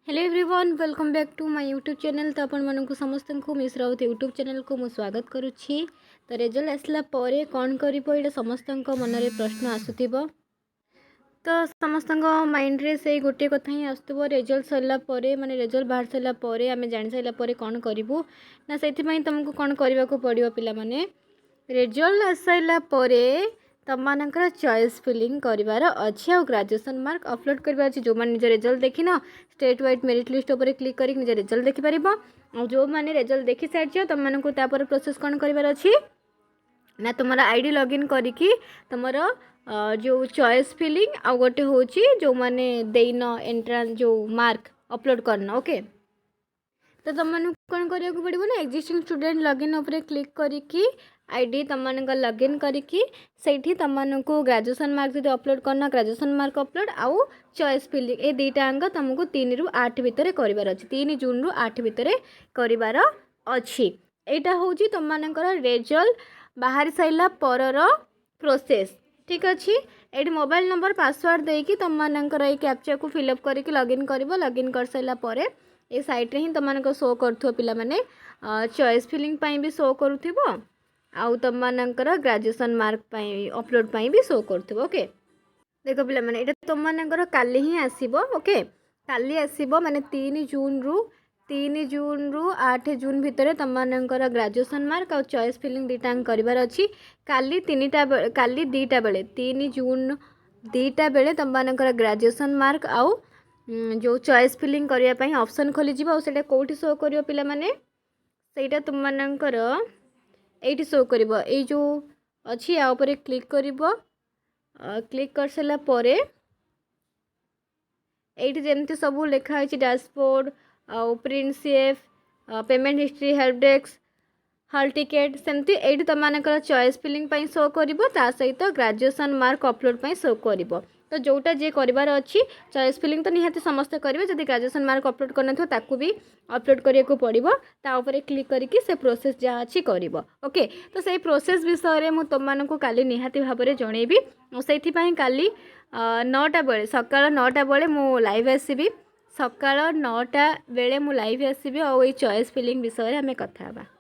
Hello everyone welcome back to my YouTube channel. तो आपण मानक समस्त को मिस राउत यूट्यूब चैनल को मु स्वागत करुच्ची। तो रिजल्ट आसला परे कौन करिबो एटा समस्त मन में प्रश्न आसुथिबो। तो समस्त माइंड रे से गोटे कथा ही आसुथिबो रिजल्ट सरला परे माने रिजल्ट बाहर सरला परे आमे जानि सरला परे कौन करिबो ना सेति पई तुमको कौन करबा को पड़िबो पिला माने रिजल्ट आसला परे तमମାନଙ୍କର चॉइस फिलिंग करिवार अछि आ ग्रेजुएशन मार्क अपलोड करबार अछि। जो माने निज रिजल्ट देखिन स्टेट वाइड मेरिट लिस्ट ऊपर क्लिक करी निज रिजल्ट देखि परिबो आ जो माने रिजल्ट देखि सारछ तमମାନଙ୍କୁ तापर प्रोसेस कोन करिवार अछि ना तुम्हारा आईडी लॉगिन करिकी तुमरो जो चॉइस फिलिंग आ गोटे होची जो माने देइन एंट्रेंस जो मार्क अपलोड करना। ओके तो तुमମାନଙ୍କୁ कौन करिया को पड़िबो ना एक्जिस्टिंग स्टूडेंट लॉगिन ऊपर क्लिक करिकी आईडी तुमମାନଙ୍କ लॉगिन करिकी सेठी तुमମାନଙ୍କୁ ग्रेजुएशन मार्क जदि अपलोड करना ग्रेजुएशन मार्क अपलोड आउ चॉइस फिलिंग ए दुईटा अंग तुमको 3 रु 8 भितर करिवार अछि 3 जून रु 8 भितर करिवार अछि। एटा होची तुमମାନଙ୍କର रिजल्ट बाहर साइला परर प्रोसेस ठीक अछि। एटी मोबाइल नंबर पासवर्ड देकी तुमମାନଙ୍କର ए कैप्चा को फिलअप करिकी लॉगिन करिवो लॉगिन कर साइला परे ए साइट रे ही तुमମାନଙ୍କୁ शो करथो पिला माने चॉइस फिलिंग पई भी शो करूथिबो आउ तुमମାନଙ୍କର ग्रेजुएशन मार्क पई अपलोड पई भी शो करथिबो। ओके देखो पिला माने एटा तुमମାନଙ୍କର काली ही आसीबो। ओके काली आसीबो माने 3 जून रु 8 जून भितर तुमମାନଙ୍କର ग्रेजुएशन मार्क और चॉइस फिलिंग दुईटा करिवार अछि। काली 2टा बेले 3 जून 2टा बेले तुमମାନଙ୍କର ग्रेजुएशन मार्क आउ जो चॉइस फिलिंग करिया पई ऑप्शन खोली जिवो सेटा कोठी शो करियो पिला माने सेटा तुमମାନଙ୍କର एटी शो करिवो ए जो अछि आ ऊपर क्लिक करिवो क्लिक कर सला परे एटी जेमती सब लिखा है dashboard print CF payment history help desk hall ticket सेमती एटी तुमମାନଙ୍କର चॉइस फिलिंग पई शो करिवो ता सहित ग्रेजुएशन मार्क अपलोड पई शो करिवो। तो जोटा जे करिवार अछि चॉइस फिलिंग तो निहाती समस्त करिवे जदि ग्रेजुएशन मार्क अपलोड करन थो ताकू भी अपलोड करिया को पड़िबो ता ऊपर क्लिक करिकी से प्रोसेस जा अछि करिवो। ओके तो सेही प्रोसेस विषय रे मु तुमମାନଙ୍କୁ काली निहाती भाबरे जणेबी और सेथि पई काली 9टा बेले सकाळ 9टा बेले मु लाइव आसीबी सकाळ 9टा बेले मु लाइव आसीबी और ए चॉइस फिलिंग विषय रे हमें कथा हबा।